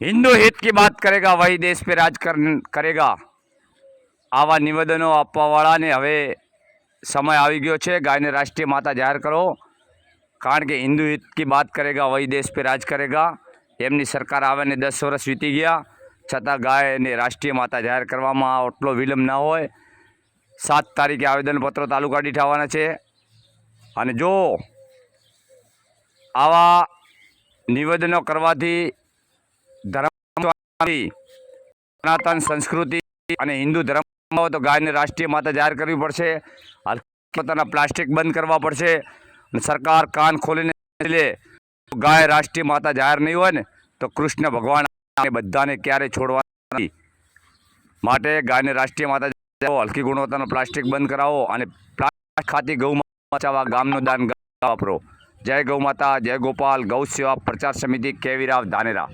हिंदू हित की बात करेगा वही देश पे राज करेगा। आवा निवेदनों आपवावाळाने હવે સમય આવી ગયો છે। ગાયને રાષ્ટ્રીય માતા જાહેર કરો, કારણ કે હિન્દુ हित की बात करेगा वही देश पे राज करेगा। એમની સરકાર આવીને 10 વર્ષ વીતી ગયા, છતાં ગાયને રાષ્ટ્રીય માતા જાહેર કરવામાં આટલો વિલંબ ના હોય। 7 તારીખે આવેદનપત્રો તાલુકા દીઠ આવવાના છે અને જો આવા નિવેદનો કરવાથી ધર્મ સનાતन संस्कृति અને હિન્દુ ધર્મ તો ગાયને રાષ્ટ્રીય માતા જાહેર કરવી પડશે। પોતાના પ્લાસ્ટિક બંધ કરવા પડશે અને સરકાર કાન ખોલીને લે। ગાય રાષ્ટ્રીય માતા જાહેર નહીં હોય ને તો કૃષ્ણ ભગવાન બધાને ક્યારેય છોડવા નથી। માટે ગાયને રાષ્ટ્રીય માતા હલકી ગુણવત્તાનો પ્લાસ્ટિક બંધ કરાવો અને પ્લાસ્ટિક ખાતી ગૌ બચાવવા ગામનું દાન વાપરો। જય ગૌ માતા, જય ગોપાલ, ગૌ સેવા પ્રચાર સમિતિ, કેવીરાવ ધાનેરા।